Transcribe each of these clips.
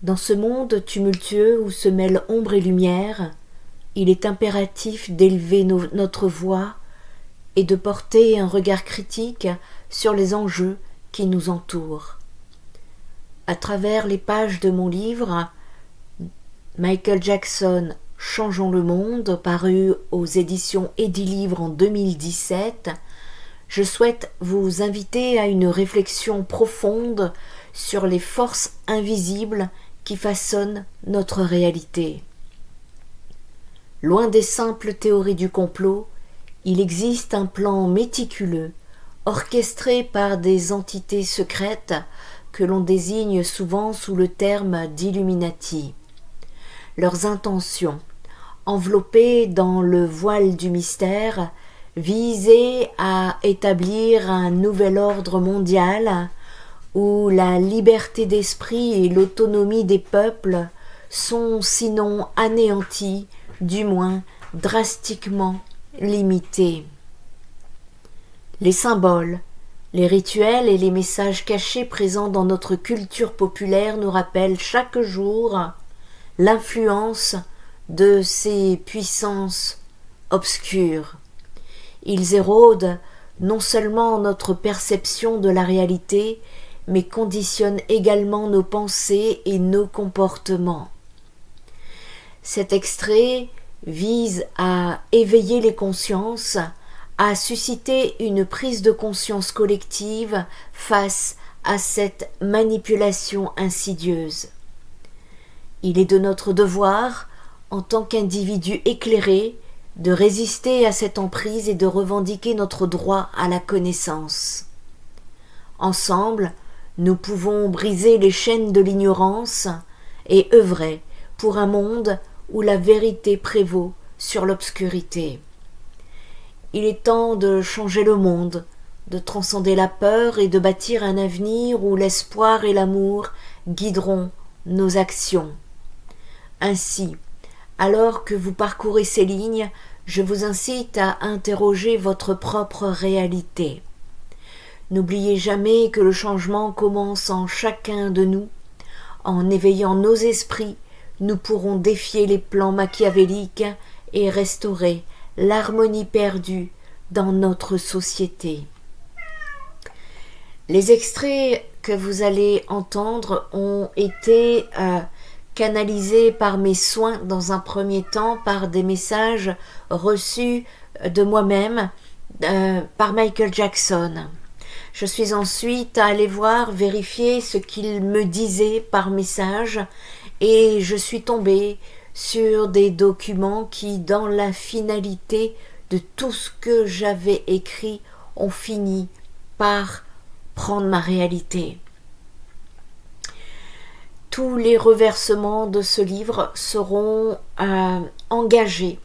Dans ce monde tumultueux où se mêlent ombre et lumière, il est impératif d'élever notre voix et de porter un regard critique sur les enjeux qui nous entourent. À travers les pages de mon livre, Michael Jackson, Changeons le monde, paru aux éditions Edilivre en 2017, je souhaite vous inviter à une réflexion profonde sur les forces invisibles qui façonnent notre réalité. Loin des simples théories du complot, il existe un plan méticuleux, orchestré par des entités secrètes que l'on désigne souvent sous le terme d'Illuminati. Leurs intentions, enveloppées dans le voile du mystère, visaient à établir un nouvel ordre mondial où la liberté d'esprit et l'autonomie des peuples sont sinon anéanties, du moins drastiquement limitées. Les symboles, les rituels et les messages cachés présents dans notre culture populaire nous rappellent chaque jour l'influence de ces puissances obscures. Ils érodent non seulement notre perception de la réalité, mais conditionnent également nos pensées et nos comportements. Cet extrait vise à éveiller les consciences, à susciter une prise de conscience collective face à cette manipulation insidieuse. Il est de notre devoir, en tant qu'individus éclairés, de résister à cette emprise et de revendiquer notre droit à la connaissance. Ensemble, nous pouvons briser les chaînes de l'ignorance et œuvrer pour un monde où la vérité prévaut sur l'obscurité. Il est temps de changer le monde, de transcender la peur et de bâtir un avenir où l'espoir et l'amour guideront nos actions. Ainsi, alors que vous parcourez ces lignes, je vous incite à interroger votre propre réalité. N'oubliez jamais que le changement commence en chacun de nous. En éveillant nos esprits, nous pourrons défier les plans machiavéliques et restaurer l'harmonie perdue dans notre société. Les extraits que vous allez entendre ont été canalisés par mes soins dans un premier temps, par des messages reçus de moi-même par Michael Jackson. Je suis ensuite allée vérifier ce qu'il me disait par message, et je suis tombée sur des documents qui, dans la finalité de tout ce que j'avais écrit, ont fini par prendre ma réalité. Tous les reversements de ce livre seront engagés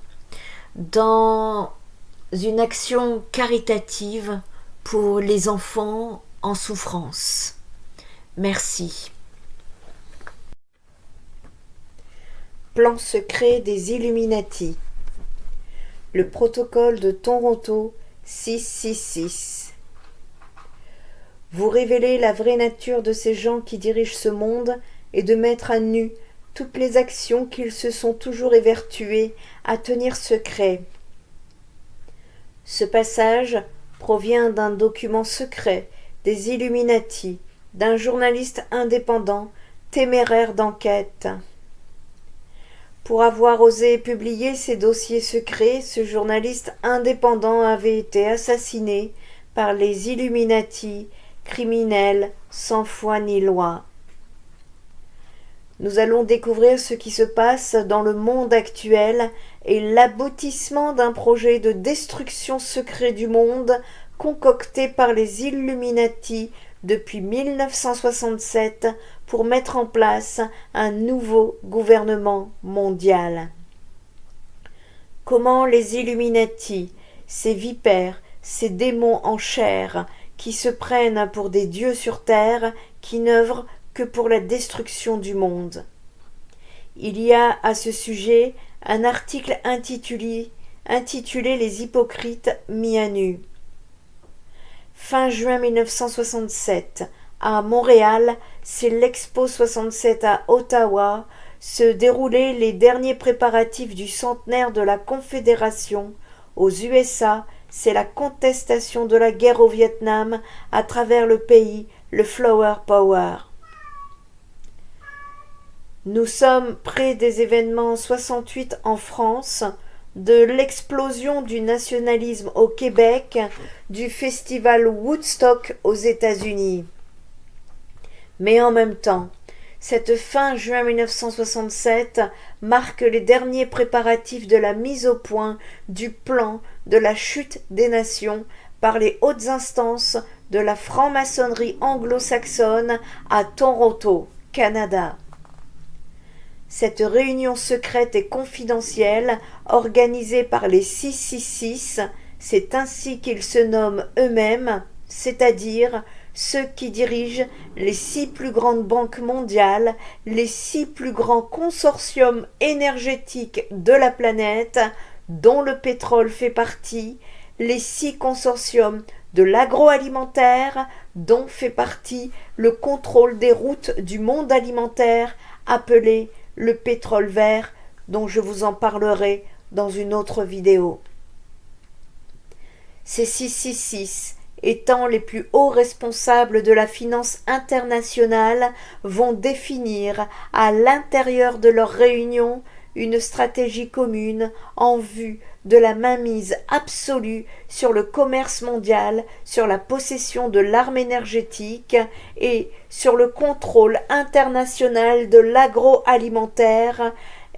dans une action caritative pour les enfants en souffrance. Merci. Plan secret des Illuminati. Le protocole de Toronto 666. Vous révélez la vraie nature de ces gens qui dirigent ce monde et de mettre à nu toutes les actions qu'ils se sont toujours évertués à tenir secret. Ce passage provient d'un document secret des Illuminati, d'un journaliste indépendant, téméraire d'enquête. Pour avoir osé publier ces dossiers secrets, ce journaliste indépendant avait été assassiné par les Illuminati, criminels sans foi ni loi. Nous allons découvrir ce qui se passe dans le monde actuel et l'aboutissement d'un projet de destruction secret du monde concocté par les Illuminati depuis 1967 pour mettre en place un nouveau gouvernement mondial. Comment les Illuminati, ces vipères, ces démons en chair, qui se prennent pour des dieux sur terre, qui n'œuvrent que pour la destruction du monde. Il y a à ce sujet un article intitulé Les hypocrites mis à nu. Fin juin 1967, à Montréal, c'est l'Expo 67 à Ottawa, se déroulaient les derniers préparatifs du centenaire de la Confédération. Aux USA, c'est la contestation de la guerre au Vietnam à travers le pays, le Flower Power. Nous sommes près des événements 68 en France, de l'explosion du nationalisme au Québec, du festival Woodstock aux États-Unis. Mais en même temps, cette fin juin 1967 marque les derniers préparatifs de la mise au point du plan de la chute des nations par les hautes instances de la franc-maçonnerie anglo-saxonne à Toronto, Canada. Cette réunion secrète et confidentielle, organisée par les 666, c'est ainsi qu'ils se nomment eux-mêmes, c'est-à-dire ceux qui dirigent les 6 plus grandes banques mondiales, les 6 plus grands consortiums énergétiques de la planète, dont le pétrole fait partie, les 6 consortiums de l'agroalimentaire, dont fait partie le contrôle des routes du monde alimentaire, appelé le pétrole vert, dont je vous en parlerai dans une autre vidéo. Ces 666, étant les plus hauts responsables de la finance internationale, vont définir à l'intérieur de leur réunion une stratégie commune en vue de la mainmise absolue sur le commerce mondial, sur la possession de l'arme énergétique et sur le contrôle international de l'agroalimentaire,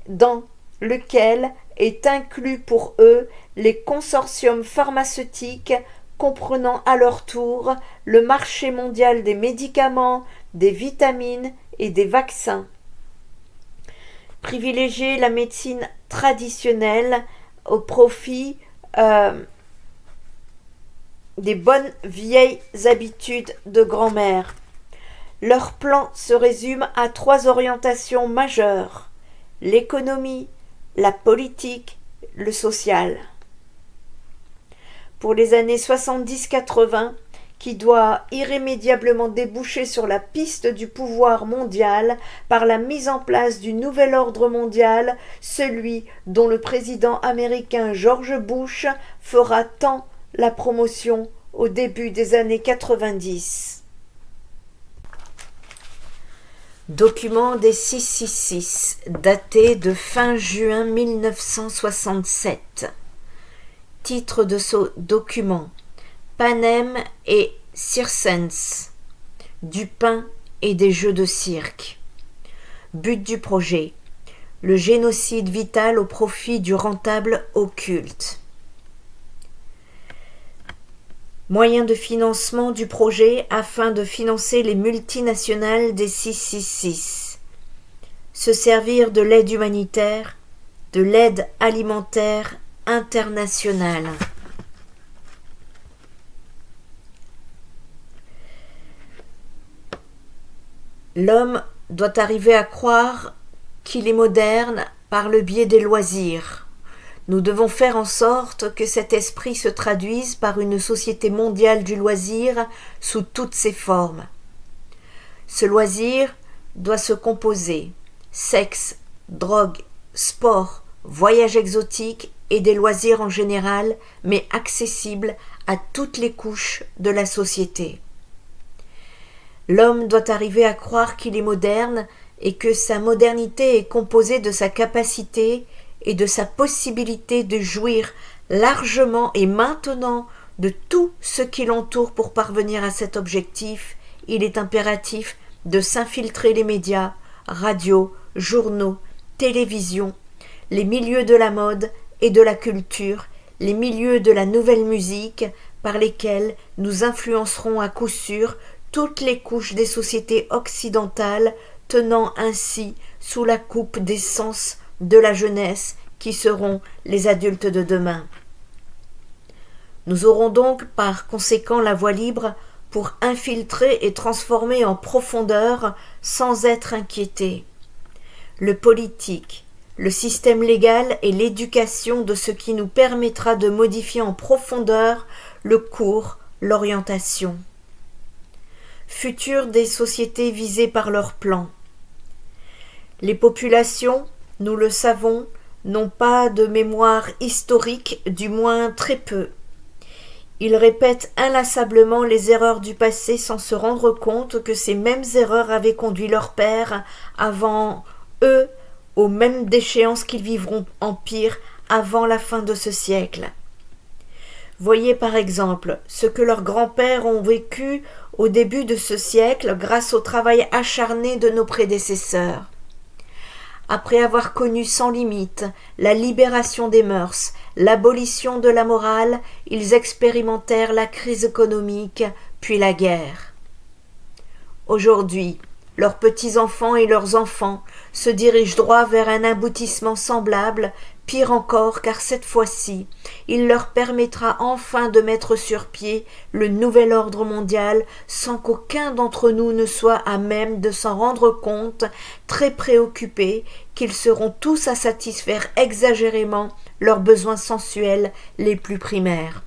dans lequel est inclus pour eux les consortiums pharmaceutiques comprenant à leur tour le marché mondial des médicaments, des vitamines et des vaccins. Privilégier la médecine traditionnelle au profit des bonnes vieilles habitudes de grand-mère. Leur plan se résume à 3 orientations majeures: l'économie, la politique, le social. Pour les années 70-80, qui doit irrémédiablement déboucher sur la piste du pouvoir mondial par la mise en place du nouvel ordre mondial, celui dont le président américain George Bush fera tant la promotion au début des années 90. Document des 666, daté de fin juin 1967. Titre de ce document: Panem et Circense, du pain et des jeux de cirque. But du projet: le génocide vital au profit du rentable occulte. Moyen de financement du projet afin de financer les multinationales des 666. Se servir de l'aide humanitaire, de l'aide alimentaire internationale. L'homme doit arriver à croire qu'il est moderne par le biais des loisirs. Nous devons faire en sorte que cet esprit se traduise par une société mondiale du loisir sous toutes ses formes. Ce loisir doit se composer sexe, drogue, sport, voyage exotique et des loisirs en général, mais accessibles à toutes les couches de la société. L'homme doit arriver à croire qu'il est moderne et que sa modernité est composée de sa capacité et de sa possibilité de jouir largement et maintenant de tout ce qui l'entoure. Pour parvenir à cet objectif, il est impératif de s'infiltrer les médias, radios, journaux, télévision, les milieux de la mode et de la culture, les milieux de la nouvelle musique, par lesquels nous influencerons à coup sûr toutes les couches des sociétés occidentales, tenant ainsi sous la coupe des sens de la jeunesse qui seront les adultes de demain. Nous aurons donc par conséquent la voie libre pour infiltrer et transformer en profondeur sans être inquiétés. Le politique, le système légal et l'éducation de ce qui nous permettra de modifier en profondeur le cours, l'orientation. futur des sociétés visées par leur plan. Les populations, nous le savons, n'ont pas de mémoire historique, du moins très peu. Ils répètent inlassablement les erreurs du passé sans se rendre compte que ces mêmes erreurs avaient conduit leurs pères avant eux aux mêmes déchéances qu'ils vivront en pire avant la fin de ce siècle. Voyez par exemple ce que leurs grands-pères ont vécu au début de ce siècle grâce au travail acharné de nos prédécesseurs. Après avoir connu sans limite la libération des mœurs, l'abolition de la morale, ils expérimentèrent la crise économique, puis la guerre. Aujourd'hui, leurs petits-enfants et leurs enfants se dirigent droit vers un aboutissement semblable, pire encore car cette fois-ci, il leur permettra enfin de mettre sur pied le nouvel ordre mondial sans qu'aucun d'entre nous ne soit à même de s'en rendre compte, très préoccupés qu'ils seront tous à satisfaire exagérément leurs besoins sensuels les plus primaires.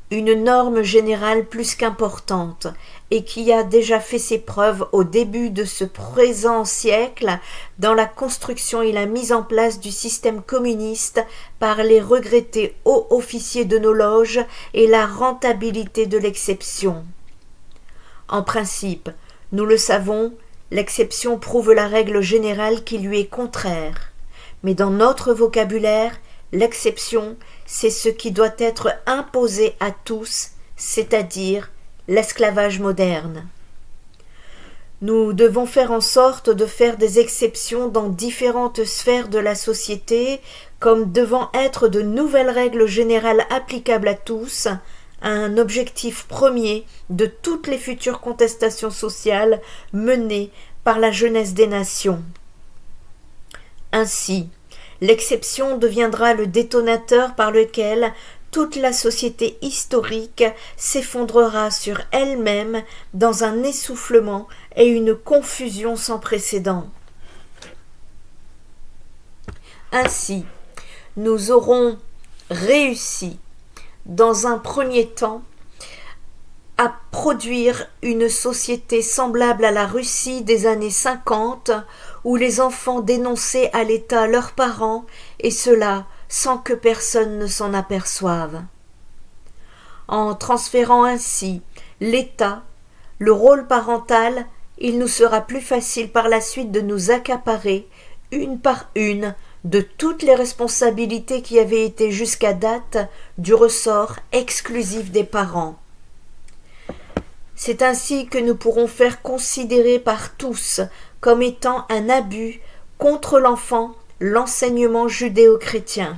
Une norme générale plus qu'importante et qui a déjà fait ses preuves au début de ce présent siècle dans la construction et la mise en place du système communiste par les regrettés hauts officiers de nos loges et la rentabilité de l'exception. En principe, nous le savons, l'exception prouve la règle générale qui lui est contraire. Mais dans notre vocabulaire, l'exception, c'est ce qui doit être imposé à tous, c'est-à-dire l'esclavage moderne. Nous devons faire en sorte de faire des exceptions dans différentes sphères de la société, comme devant être de nouvelles règles générales applicables à tous, un objectif premier de toutes les futures contestations sociales menées par la jeunesse des nations. Ainsi, l'exception deviendra le détonateur par lequel toute la société historique s'effondrera sur elle-même dans un essoufflement et une confusion sans précédent. Ainsi, nous aurons réussi, dans un premier temps, à produire une société semblable à la Russie des années 50, où les enfants dénonçaient à l'État leurs parents, et cela sans que personne ne s'en aperçoive. En transférant ainsi l'État, le rôle parental, il nous sera plus facile par la suite de nous accaparer, une par une, de toutes les responsabilités qui avaient été jusqu'à date du ressort exclusif des parents. C'est ainsi que nous pourrons faire considérer par tous comme étant un abus contre l'enfant l'enseignement judéo-chrétien.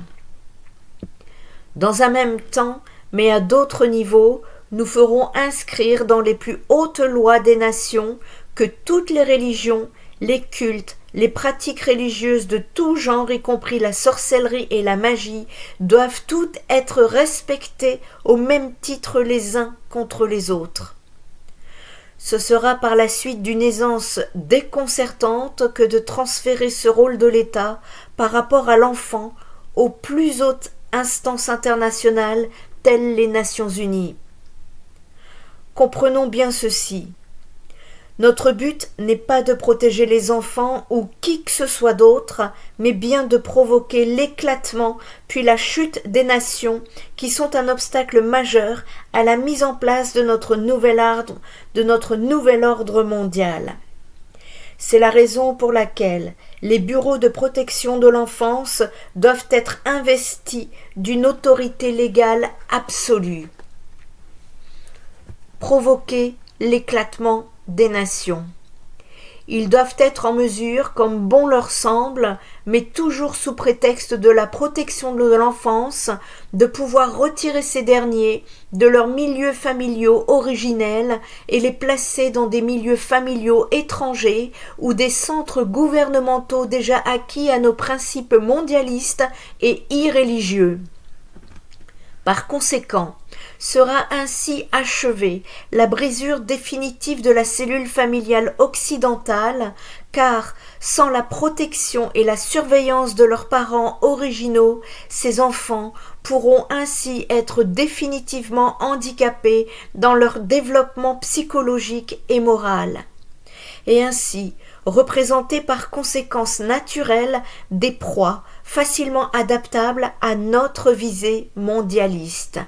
Dans un même temps, mais à d'autres niveaux, nous ferons inscrire dans les plus hautes lois des nations que toutes les religions, les cultes, les pratiques religieuses de tout genre, y compris la sorcellerie et la magie, doivent toutes être respectées au même titre les uns contre les autres. Ce sera par la suite d'une aisance déconcertante que de transférer ce rôle de l'État par rapport à l'enfant aux plus hautes instances internationales telles les Nations Unies. Comprenons bien ceci. Notre but n'est pas de protéger les enfants ou qui que ce soit d'autre, mais bien de provoquer l'éclatement puis la chute des nations qui sont un obstacle majeur à la mise en place de notre nouvel ordre mondial. C'est la raison pour laquelle les bureaux de protection de l'enfance doivent être investis d'une autorité légale absolue. Provoquer l'éclatement des nations. Ils doivent être en mesure, comme bon leur semble, mais toujours sous prétexte de la protection de l'enfance, de pouvoir retirer ces derniers de leurs milieux familiaux originels et les placer dans des milieux familiaux étrangers ou des centres gouvernementaux déjà acquis à nos principes mondialistes et irréligieux. Par conséquent, sera ainsi achevée la brisure définitive de la cellule familiale occidentale, car sans la protection et la surveillance de leurs parents originaux, ces enfants pourront ainsi être définitivement handicapés dans leur développement psychologique et moral, et ainsi représenter par conséquence naturelle des proies facilement adaptables à notre visée mondialiste.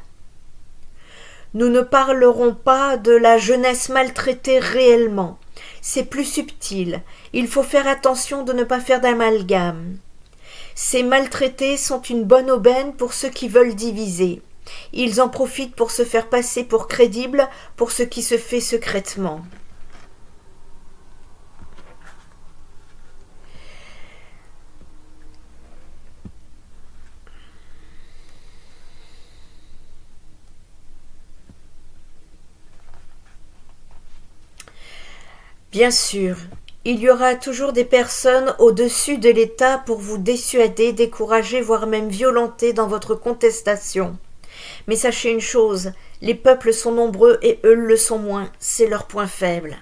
Nous ne parlerons pas de la jeunesse maltraitée réellement, c'est plus subtil, il faut faire attention de ne pas faire d'amalgame. Ces maltraités sont une bonne aubaine pour ceux qui veulent diviser. Ils en profitent pour se faire passer pour crédibles pour ce qui se fait secrètement. Bien sûr, il y aura toujours des personnes au-dessus de l'État pour vous dissuader, décourager, voire même violenter dans votre contestation. Mais sachez une chose, les peuples sont nombreux et eux le sont moins, c'est leur point faible.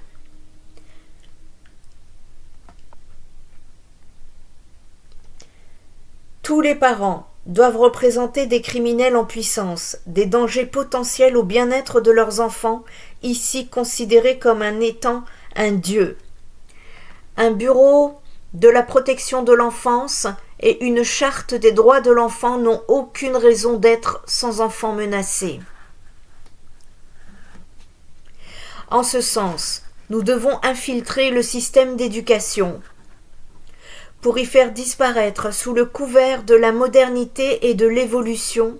Tous les parents doivent représenter des criminels en puissance, des dangers potentiels au bien-être de leurs enfants, ici considérés comme un étant un dieu. Un bureau de la protection de l'enfance et une charte des droits de l'enfant n'ont aucune raison d'être sans enfants menacés. En ce sens, nous devons infiltrer le système d'éducation pour y faire disparaître sous le couvert de la modernité et de l'évolution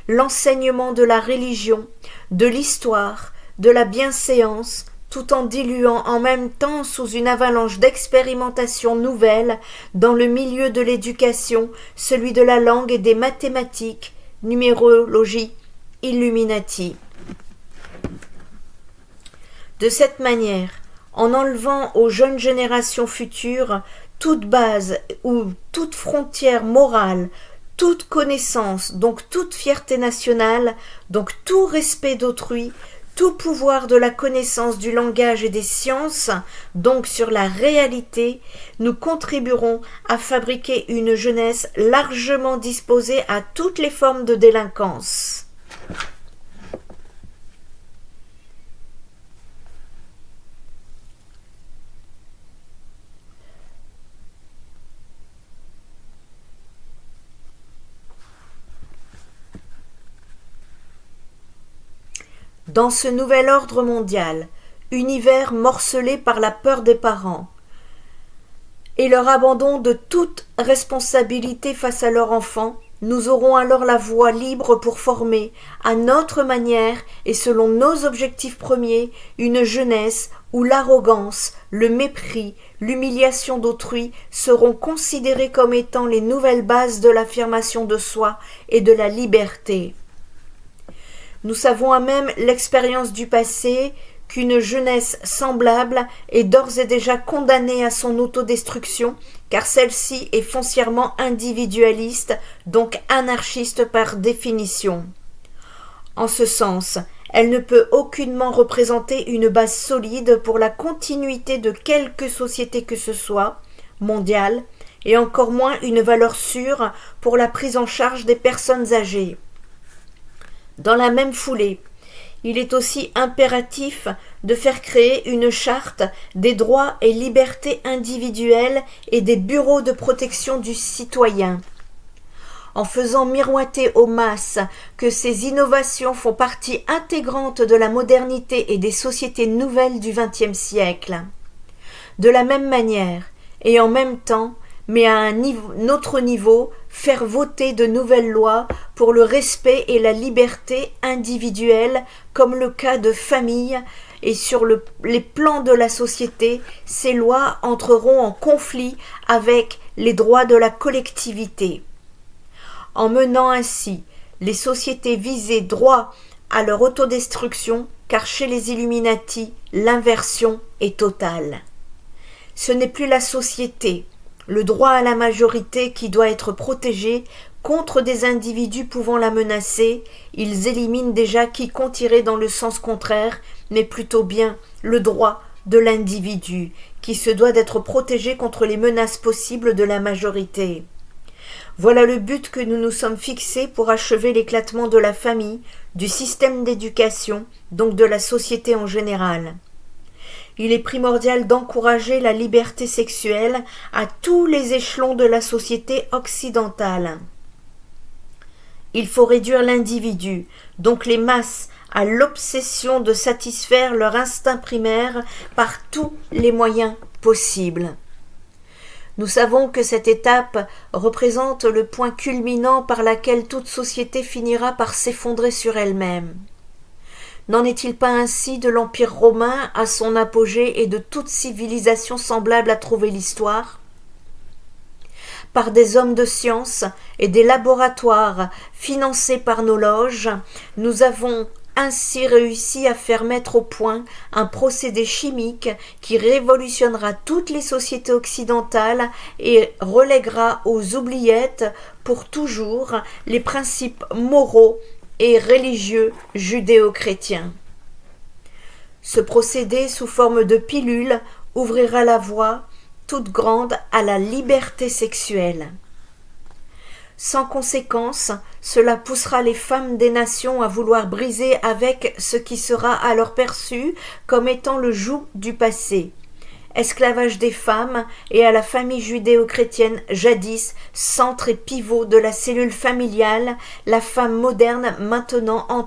l'enseignement de la religion, de l'histoire, de la bienséance, tout en diluant en même temps sous une avalanche d'expérimentations nouvelles dans le milieu de l'éducation, celui de la langue et des mathématiques, numérologie, Illuminati. De cette manière, en enlevant aux jeunes générations futures toute base ou toute frontière morale, toute connaissance, donc toute fierté nationale, donc tout respect d'autrui, tout pouvoir de la connaissance du langage et des sciences, donc sur la réalité, nous contribuerons à fabriquer une jeunesse largement disposée à toutes les formes de délinquance. Dans ce nouvel ordre mondial, univers morcelé par la peur des parents et leur abandon de toute responsabilité face à leur enfant, nous aurons alors la voie libre pour former, à notre manière et selon nos objectifs premiers, une jeunesse où l'arrogance, le mépris, l'humiliation d'autrui seront considérés comme étant les nouvelles bases de l'affirmation de soi et de la liberté. Nous savons à même l'expérience du passé qu'une jeunesse semblable est d'ores et déjà condamnée à son autodestruction, car celle-ci est foncièrement individualiste, donc anarchiste par définition. En ce sens, elle ne peut aucunement représenter une base solide pour la continuité de quelque société que ce soit, mondiale, et encore moins une valeur sûre pour la prise en charge des personnes âgées. Dans la même foulée, il est aussi impératif de faire créer une charte des droits et libertés individuelles et des bureaux de protection du citoyen. En faisant miroiter aux masses que ces innovations font partie intégrante de la modernité et des sociétés nouvelles du XXe siècle. De la même manière, et en même temps, mais à un autre niveau, faire voter de nouvelles lois pour le respect et la liberté individuelle, comme le cas de famille, et sur les plans de la société, ces lois entreront en conflit avec les droits de la collectivité. En menant ainsi les sociétés visées droit à leur autodestruction, car chez les Illuminati, l'inversion est totale. Ce n'est plus la société, le droit à la majorité qui doit être protégé contre des individus pouvant la menacer, ils éliminent déjà quiconque irait dans le sens contraire, mais plutôt bien le droit de l'individu, qui se doit d'être protégé contre les menaces possibles de la majorité. Voilà le but que nous nous sommes fixés pour achever l'éclatement de la famille, du système d'éducation, donc de la société en général. Il est primordial d'encourager la liberté sexuelle à tous les échelons de la société occidentale. Il faut réduire l'individu, donc les masses, à l'obsession de satisfaire leur instinct primaire par tous les moyens possibles. Nous savons que cette étape représente le point culminant par lequel toute société finira par s'effondrer sur elle-même. N'en est-il pas ainsi de l'Empire romain à son apogée et de toute civilisation semblable à trouver l'histoire ? Par des hommes de science et des laboratoires financés par nos loges, nous avons ainsi réussi à faire mettre au point un procédé chimique qui révolutionnera toutes les sociétés occidentales et relèguera aux oubliettes pour toujours les principes moraux et religieux judéo-chrétiens. Ce procédé sous forme de pilule ouvrira la voie toute grande à la liberté sexuelle. Sans conséquence, cela poussera les femmes des nations à vouloir briser avec ce qui sera alors perçu comme étant le joug du passé. Esclavage des femmes et à la famille judéo-chrétienne, jadis centre et pivot de la cellule familiale, la femme moderne maintenant en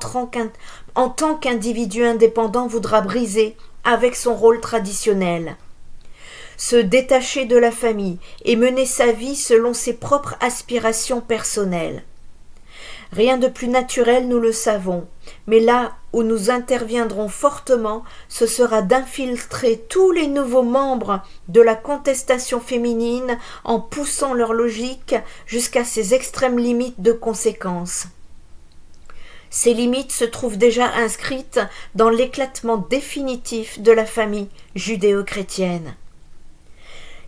tant qu'individu indépendant voudra briser avec son rôle traditionnel. Se détacher de la famille et mener sa vie selon ses propres aspirations personnelles. Rien de plus naturel, nous le savons, mais là où nous interviendrons fortement, ce sera d'infiltrer tous les nouveaux membres de la contestation féminine en poussant leur logique jusqu'à ses extrêmes limites de conséquences. Ces limites se trouvent déjà inscrites dans l'éclatement définitif de la famille judéo-chrétienne.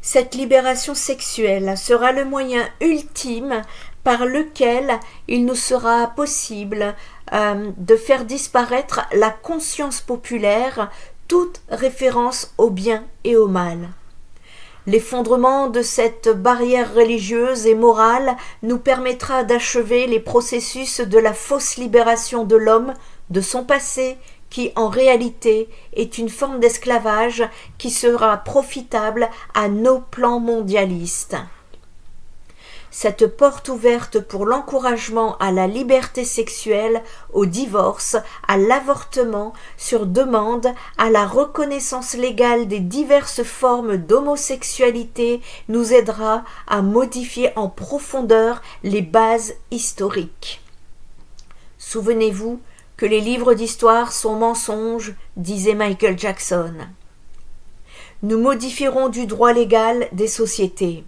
Cette libération sexuelle sera le moyen ultime par lequel il nous sera possible de faire disparaître la conscience populaire, toute référence au bien et au mal. L'effondrement de cette barrière religieuse et morale nous permettra d'achever les processus de la fausse libération de l'homme, de son passé, qui en réalité est une forme d'esclavage qui sera profitable à nos plans mondialistes. Cette porte ouverte pour l'encouragement à la liberté sexuelle, au divorce, à l'avortement, sur demande, à la reconnaissance légale des diverses formes d'homosexualité nous aidera à modifier en profondeur les bases historiques. Souvenez-vous que les livres d'histoire sont mensonges, disait Michael Jackson. Nous modifierons du droit légal des sociétés.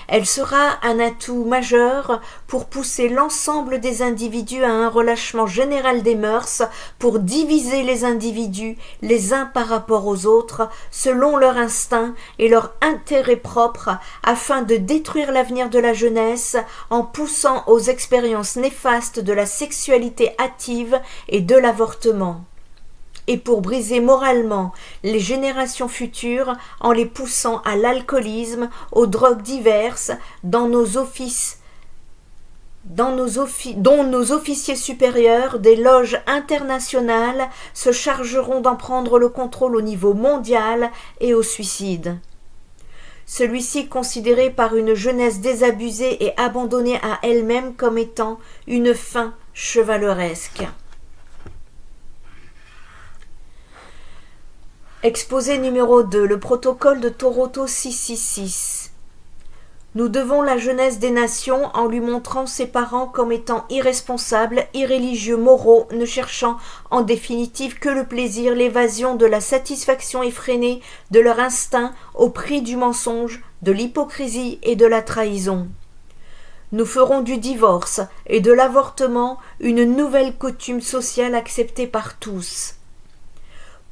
Elle sera un atout majeur pour pousser l'ensemble des individus à un relâchement général des mœurs, pour diviser les individus les uns par rapport aux autres, selon leur instinct et leur intérêt propre, afin de détruire l'avenir de la jeunesse en poussant aux expériences néfastes de la sexualité hâtive et de l'avortement. Et pour briser moralement les générations futures en les poussant à l'alcoolisme, aux drogues diverses, dont nos officiers supérieurs des loges internationales se chargeront d'en prendre le contrôle au niveau mondial, et au suicide. Celui-ci considéré par une jeunesse désabusée et abandonnée à elle-même comme étant une fin chevaleresque. Exposé numéro 2, le protocole de Toronto 666. Nous devons la jeunesse des nations en lui montrant ses parents comme étant irresponsables, irréligieux, moraux, ne cherchant en définitive que le plaisir, l'évasion de la satisfaction effrénée de leur instinct au prix du mensonge, de l'hypocrisie et de la trahison. Nous ferons du divorce et de l'avortement une nouvelle coutume sociale acceptée par tous.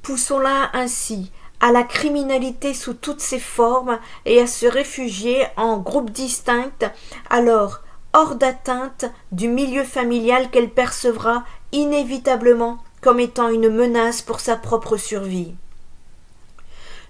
Poussons-la ainsi à la criminalité sous toutes ses formes et à se réfugier en groupes distincts, alors hors d'atteinte du milieu familial qu'elle percevra inévitablement comme étant une menace pour sa propre survie.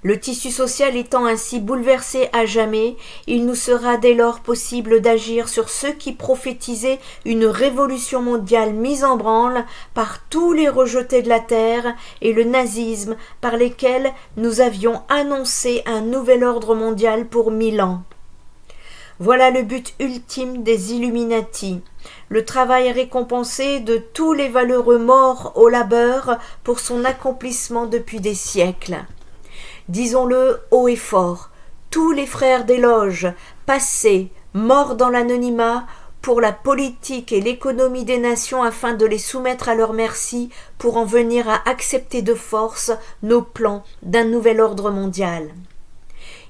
Le tissu social étant ainsi bouleversé à jamais, il nous sera dès lors possible d'agir sur ceux qui prophétisaient une révolution mondiale mise en branle par tous les rejetés de la terre et le nazisme par lesquels nous avions annoncé un nouvel ordre mondial pour 1000 ans. Voilà le but ultime des Illuminati, le travail récompensé de tous les valeureux morts au labeur pour son accomplissement depuis des siècles. Disons-le haut et fort, tous les frères des loges, passés, morts dans l'anonymat, pour la politique et l'économie des nations afin de les soumettre à leur merci pour en venir à accepter de force nos plans d'un nouvel ordre mondial.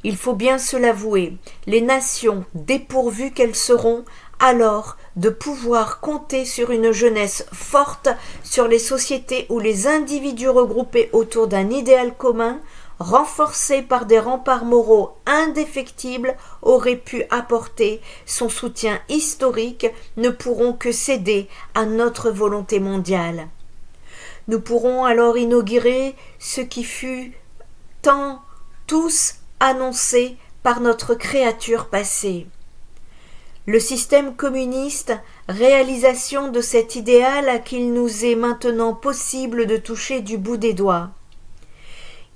Il faut bien se l'avouer, les nations, dépourvues qu'elles seront, alors de pouvoir compter sur une jeunesse forte, sur les sociétés où les individus regroupés autour d'un idéal commun, renforcés par des remparts moraux indéfectibles, auraient pu apporter son soutien historique, ne pourront que céder à notre volonté mondiale. Nous pourrons alors inaugurer ce qui fut tant tous annoncé par notre créature passée. Le système communiste, réalisation de cet idéal qu'il nous est maintenant possible de toucher du bout des doigts.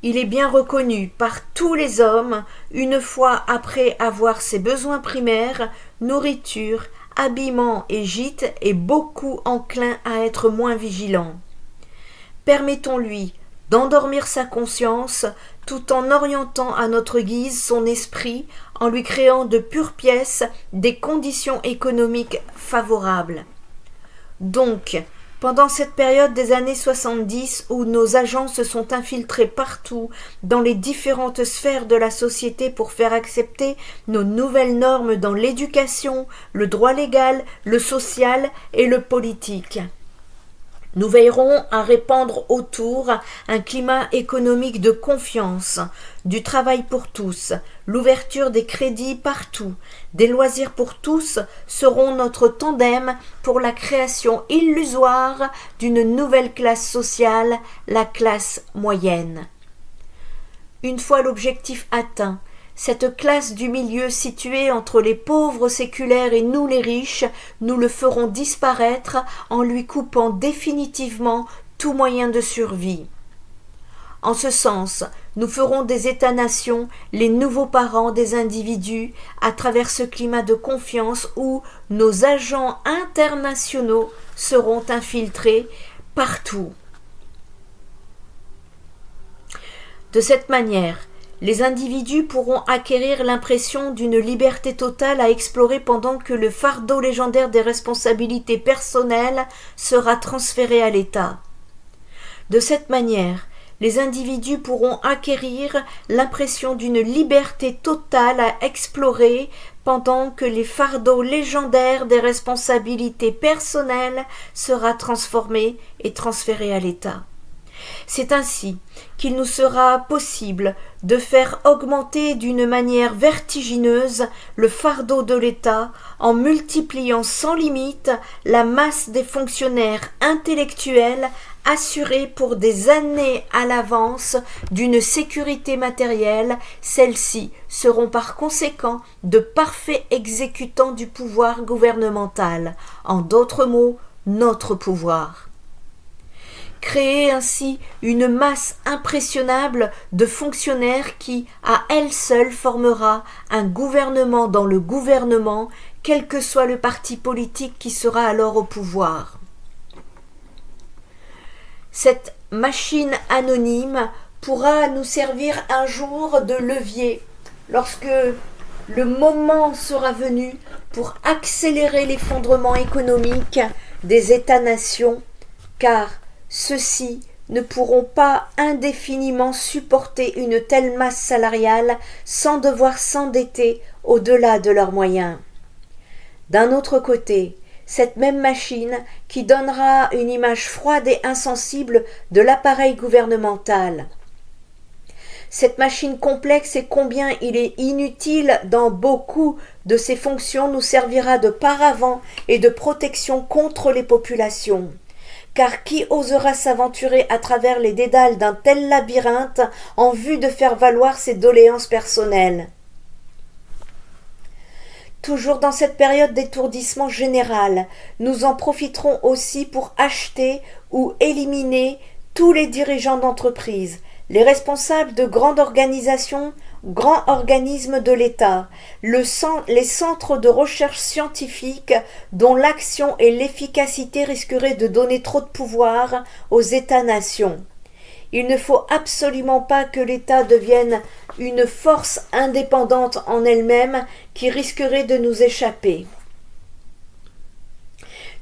Il est bien reconnu par tous les hommes, une fois après avoir ses besoins primaires, nourriture, habillement et gîte, est beaucoup enclin à être moins vigilant. Permettons-lui d'endormir sa conscience, tout en orientant à notre guise son esprit, en lui créant de pures pièces des conditions économiques favorables. Donc, pendant cette période des années 70 où nos agents se sont infiltrés partout dans les différentes sphères de la société pour faire accepter nos nouvelles normes dans l'éducation, le droit légal, le social et le politique. Nous veillerons à répandre autour un climat économique de confiance, du travail pour tous, l'ouverture des crédits partout, des loisirs pour tous seront notre tandem pour la création illusoire d'une nouvelle classe sociale, la classe moyenne. Une fois l'objectif atteint, cette classe du milieu située entre les pauvres séculaires et nous les riches, nous le ferons disparaître en lui coupant définitivement tout moyen de survie. En ce sens, nous ferons des États-nations les nouveaux parents des individus à travers ce climat de confiance où nos agents internationaux seront infiltrés partout. De cette manière, les individus pourront acquérir l'impression d'une liberté totale à explorer pendant que le fardeau légendaire des responsabilités personnelles sera transféré à l'État. De cette manière, les individus pourront acquérir l'impression d'une liberté totale à explorer pendant que les fardeaux légendaires des responsabilités personnelles sera transformé et transféré à l'État. C'est ainsi qu'il nous sera possible de faire augmenter d'une manière vertigineuse le fardeau de l'État en multipliant sans limite la masse des fonctionnaires intellectuels assurés pour des années à l'avance d'une sécurité matérielle. Celles-ci seront par conséquent de parfaits exécutants du pouvoir gouvernemental, en d'autres mots, notre pouvoir. Créer ainsi une masse impressionnable de fonctionnaires qui, à elle seule, formera un gouvernement dans le gouvernement, quel que soit le parti politique qui sera alors au pouvoir. Cette machine anonyme pourra nous servir un jour de levier lorsque le moment sera venu pour accélérer l'effondrement économique des États-nations, car ceux-ci ne pourront pas indéfiniment supporter une telle masse salariale sans devoir s'endetter au-delà de leurs moyens. D'un autre côté, cette même machine qui donnera une image froide et insensible de l'appareil gouvernemental. Cette machine complexe et combien il est inutile dans beaucoup de ses fonctions nous servira de paravent et de protection contre les populations. Car qui osera s'aventurer à travers les dédales d'un tel labyrinthe en vue de faire valoir ses doléances personnelles? Toujours dans cette période d'étourdissement général, nous en profiterons aussi pour acheter ou éliminer tous les dirigeants d'entreprise, les responsables de grandes organisations, grands organismes de l'État, les centres de recherche scientifique dont l'action et l'efficacité risqueraient de donner trop de pouvoir aux États-nations. Il ne faut absolument pas que l'État devienne une force indépendante en elle-même qui risquerait de nous échapper.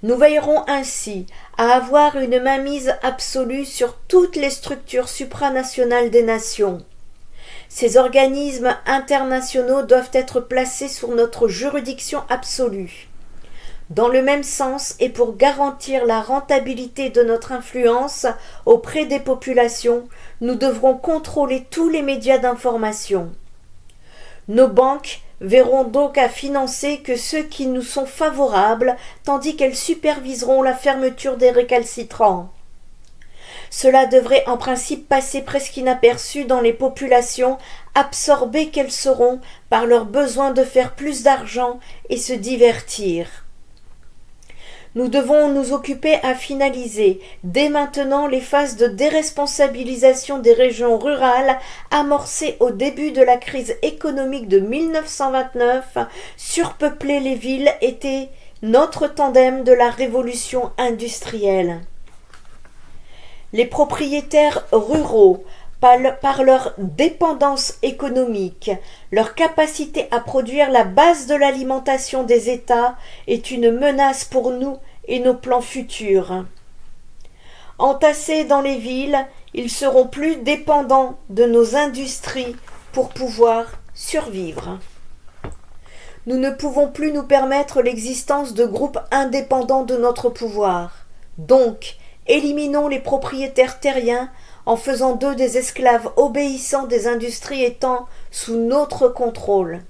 Nous veillerons ainsi à avoir une mainmise absolue sur toutes les structures supranationales des nations. Ces organismes internationaux doivent être placés sous notre juridiction absolue. Dans le même sens et pour garantir la rentabilité de notre influence auprès des populations, nous devrons contrôler tous les médias d'information. Nos banques verront donc à financer que ceux qui nous sont favorables, tandis qu'elles superviseront la fermeture des récalcitrants. Cela devrait en principe passer presque inaperçu dans les populations, absorbées qu'elles seront par leur besoin de faire plus d'argent et se divertir. Nous devons nous occuper à finaliser dès maintenant les phases de déresponsabilisation des régions rurales amorcées au début de la crise économique de 1929. Surpeupler les villes était notre tandem de la révolution industrielle. Les propriétaires ruraux, par leur dépendance économique, leur capacité à produire la base de l'alimentation des États est une menace pour nous et nos plans futurs. Entassés dans les villes, ils seront plus dépendants de nos industries pour pouvoir survivre. Nous ne pouvons plus nous permettre l'existence de groupes indépendants de notre pouvoir. Donc, éliminons les propriétaires terriens en faisant d'eux des esclaves obéissants des industries étant sous notre contrôle.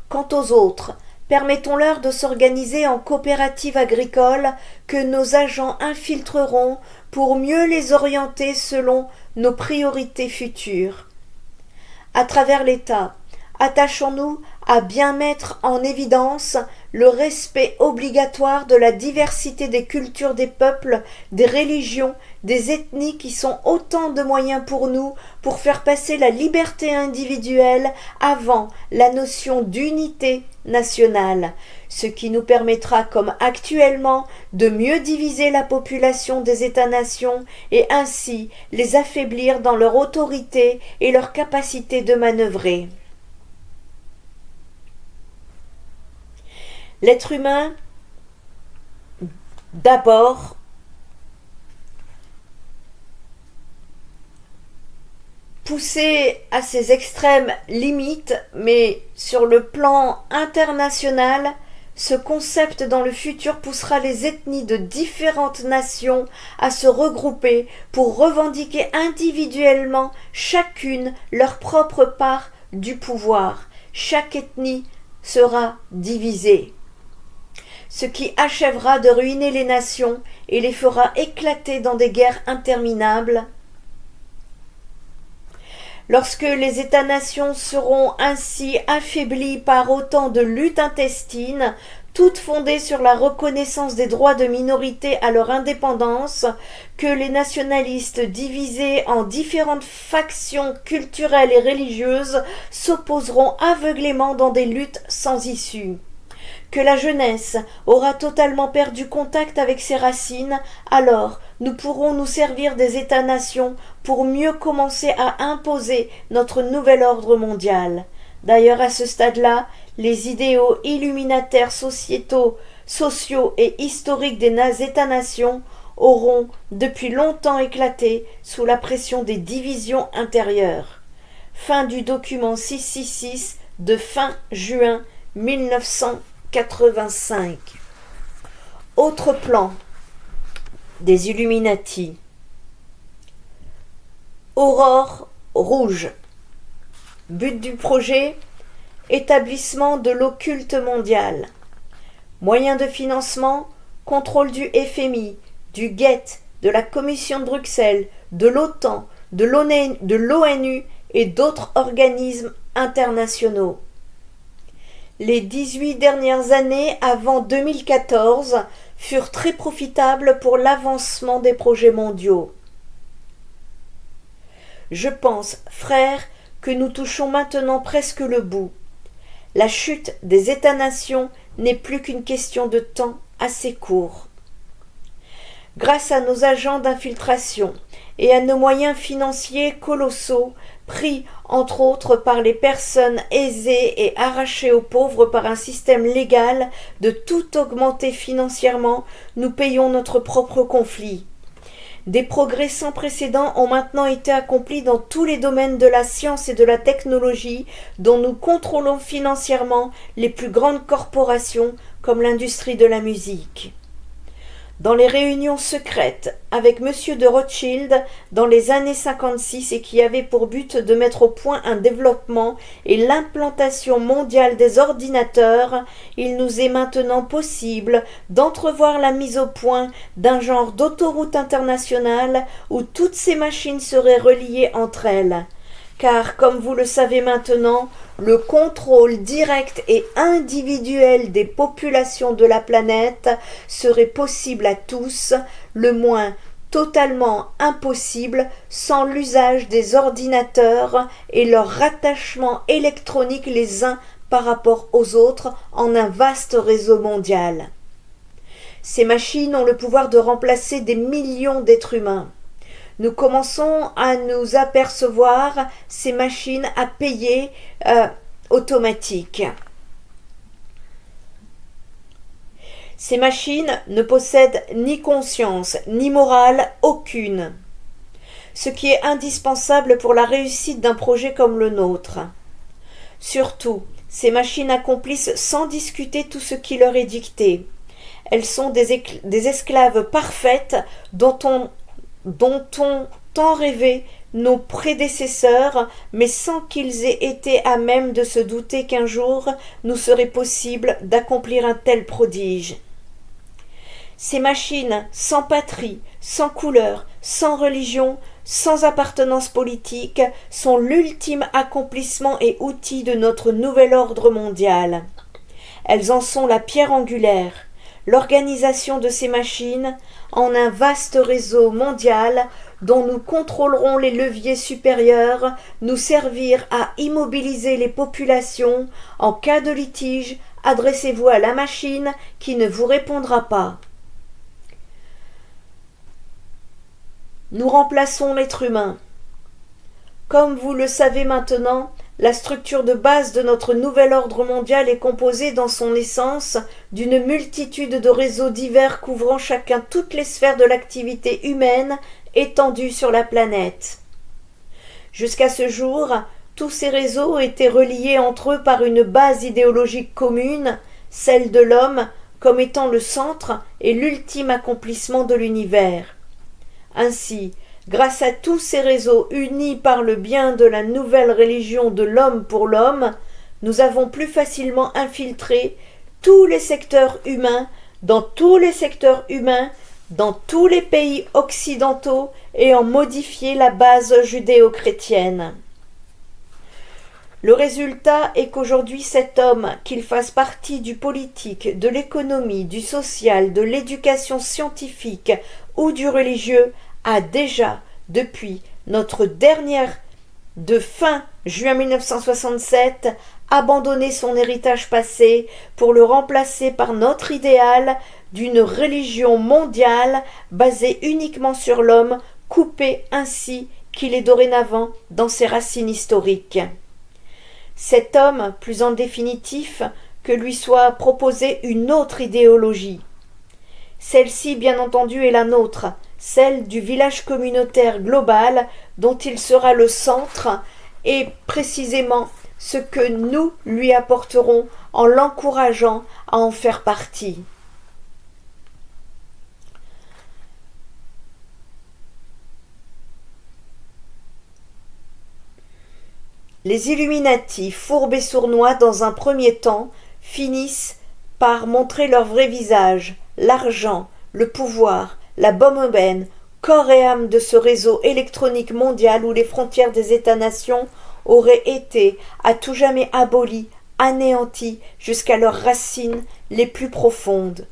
Quant aux autres, permettons-leur de s'organiser en coopératives agricoles que nos agents infiltreront pour mieux les orienter selon nos priorités futures. À travers l'État, attachons-nous à bien mettre en évidence le respect obligatoire de la diversité des cultures des peuples, des religions, des ethnies qui sont autant de moyens pour nous pour faire passer la liberté individuelle avant la notion d'unité nationale, ce qui nous permettra, comme actuellement, de mieux diviser la population des États-nations et ainsi les affaiblir dans leur autorité et leur capacité de manœuvrer. L'être humain, d'abord, poussé à ses extrêmes limites, mais sur le plan international, ce concept dans le futur poussera les ethnies de différentes nations à se regrouper pour revendiquer individuellement chacune leur propre part du pouvoir. Chaque ethnie sera divisée, ce qui achèvera de ruiner les nations et les fera éclater dans des guerres interminables. Lorsque les États-nations seront ainsi affaiblis par autant de luttes intestines, toutes fondées sur la reconnaissance des droits de minorité à leur indépendance, que les nationalistes divisés en différentes factions culturelles et religieuses s'opposeront aveuglément dans des luttes sans issue. Que la jeunesse aura totalement perdu contact avec ses racines, alors nous pourrons nous servir des États-nations pour mieux commencer à imposer notre nouvel ordre mondial. D'ailleurs, à ce stade-là, les idéaux illuminataires sociaux et historiques des États-nations auront depuis longtemps éclaté sous la pression des divisions intérieures. Fin du document 666 de fin juin 1985. Autre plan des Illuminati. Aurore rouge. But du projet: établissement de l'occulte mondial. Moyens de financement: contrôle du FMI, du GET, de la Commission de Bruxelles, de l'OTAN, de l'ONU et d'autres organismes internationaux. Les 18 dernières années avant 2014 furent très profitables pour l'avancement des projets mondiaux. Je pense, frères, que nous touchons maintenant presque le bout. La chute des États-nations n'est plus qu'une question de temps assez court. Grâce à nos agents d'infiltration et à nos moyens financiers colossaux, pris entre autres par les personnes aisées et arrachées aux pauvres par un système légal de tout augmenter financièrement, nous payons notre propre conflit. Des progrès sans précédent ont maintenant été accomplis dans tous les domaines de la science et de la technologie dont nous contrôlons financièrement les plus grandes corporations comme l'industrie de la musique. Dans les réunions secrètes avec M. de Rothschild dans les années 56 et qui avaient pour but de mettre au point un développement et l'implantation mondiale des ordinateurs, il nous est maintenant possible d'entrevoir la mise au point d'un genre d'autoroute internationale où toutes ces machines seraient reliées entre elles. Car, comme vous le savez maintenant, le contrôle direct et individuel des populations de la planète serait possible à tous, le moins totalement impossible sans l'usage des ordinateurs et leur rattachement électronique les uns par rapport aux autres en un vaste réseau mondial. Ces machines ont le pouvoir de remplacer des millions d'êtres humains. Nous commençons à nous apercevoir ces machines à payer automatiques. Ces machines ne possèdent ni conscience, ni morale aucune, ce qui est indispensable pour la réussite d'un projet comme le nôtre. Surtout, ces machines accomplissent sans discuter tout ce qui leur est dicté. Elles sont des esclaves parfaites dont ont tant rêvé nos prédécesseurs, mais sans qu'ils aient été à même de se douter qu'un jour nous serait possible d'accomplir un tel prodige. Ces machines sans patrie, sans couleur, sans religion, sans appartenance politique, sont l'ultime accomplissement et outil de notre nouvel ordre mondial. Elles en sont la pierre angulaire. L'organisation de ces machines en un vaste réseau mondial dont nous contrôlerons les leviers supérieurs, nous servir à immobiliser les populations. En cas de litige, adressez-vous à la machine qui ne vous répondra pas. Nous remplaçons l'être humain. Comme vous le savez maintenant, la structure de base de notre nouvel ordre mondial est composée dans son essence d'une multitude de réseaux divers couvrant chacun toutes les sphères de l'activité humaine étendue sur la planète. Jusqu'à ce jour, tous ces réseaux étaient reliés entre eux par une base idéologique commune, celle de l'homme comme étant le centre et l'ultime accomplissement de l'univers. Ainsi, grâce à tous ces réseaux unis par le bien de la nouvelle religion de l'homme pour l'homme, nous avons plus facilement infiltré tous les secteurs humains, dans tous les secteurs humains, dans tous les pays occidentaux et en modifié la base judéo-chrétienne. Le résultat est qu'aujourd'hui cet homme, qu'il fasse partie du politique, de l'économie, du social, de l'éducation scientifique ou du religieux, a déjà, depuis notre dernière de fin juin 1967, abandonné son héritage passé pour le remplacer par notre idéal d'une religion mondiale basée uniquement sur l'homme, coupé ainsi qu'il est dorénavant dans ses racines historiques. Cet homme, plus en définitif, que lui soit proposée une autre idéologie. Celle-ci, bien entendu, est la nôtre, celle du village communautaire global dont il sera le centre et précisément ce que nous lui apporterons en l'encourageant à en faire partie. Les Illuminati, fourbes et sournois dans un premier temps, finissent par montrer leur vrai visage, l'argent, le pouvoir, la bombe aubaine, corps et âme de ce réseau électronique mondial où les frontières des États-nations auraient été à tout jamais abolies, anéanties jusqu'à leurs racines les plus profondes.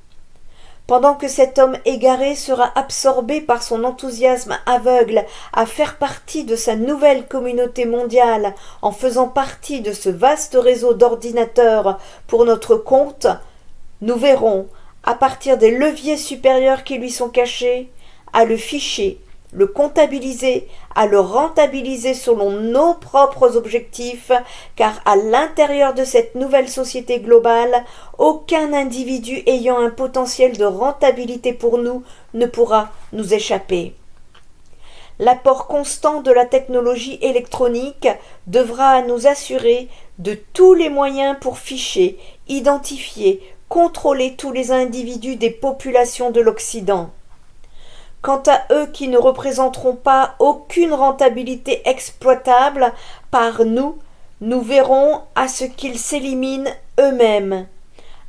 Pendant que cet homme égaré sera absorbé par son enthousiasme aveugle à faire partie de sa nouvelle communauté mondiale en faisant partie de ce vaste réseau d'ordinateurs pour notre compte, nous verrons, à partir des leviers supérieurs qui lui sont cachés, à le ficher, le comptabiliser, à le rentabiliser selon nos propres objectifs, car à l'intérieur de cette nouvelle société globale, aucun individu ayant un potentiel de rentabilité pour nous ne pourra nous échapper. L'apport constant de la technologie électronique devra nous assurer de tous les moyens pour ficher, identifier, contrôler tous les individus des populations de l'Occident. Quant à eux qui ne représenteront pas aucune rentabilité exploitable par nous, nous verrons à ce qu'ils s'éliminent eux-mêmes.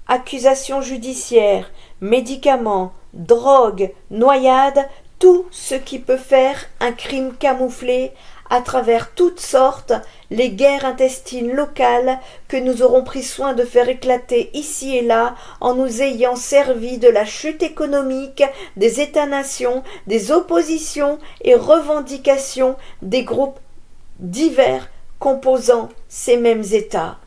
Accusations judiciaires, médicaments, drogues, noyades, tout ce qui peut faire un crime camouflé à travers toutes sortes, les guerres intestines locales que nous aurons pris soin de faire éclater ici et là en nous ayant servi de la chute économique des États-nations, des oppositions et revendications des groupes divers composant ces mêmes États.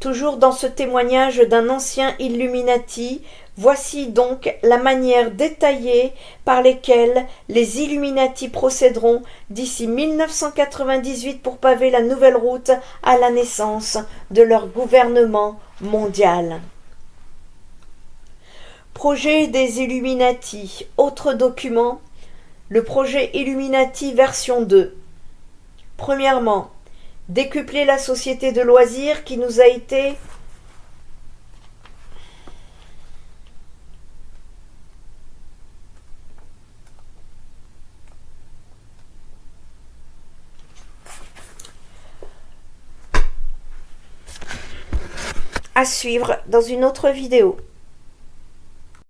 Toujours dans ce témoignage d'un ancien Illuminati, voici donc la manière détaillée par lesquelles les Illuminati procéderont d'ici 1998 pour paver la nouvelle route à la naissance de leur gouvernement mondial. Projet des Illuminati. Autre document, le projet Illuminati version 2. Premièrement, décupler la société de loisirs qui nous a été à suivre dans une autre vidéo.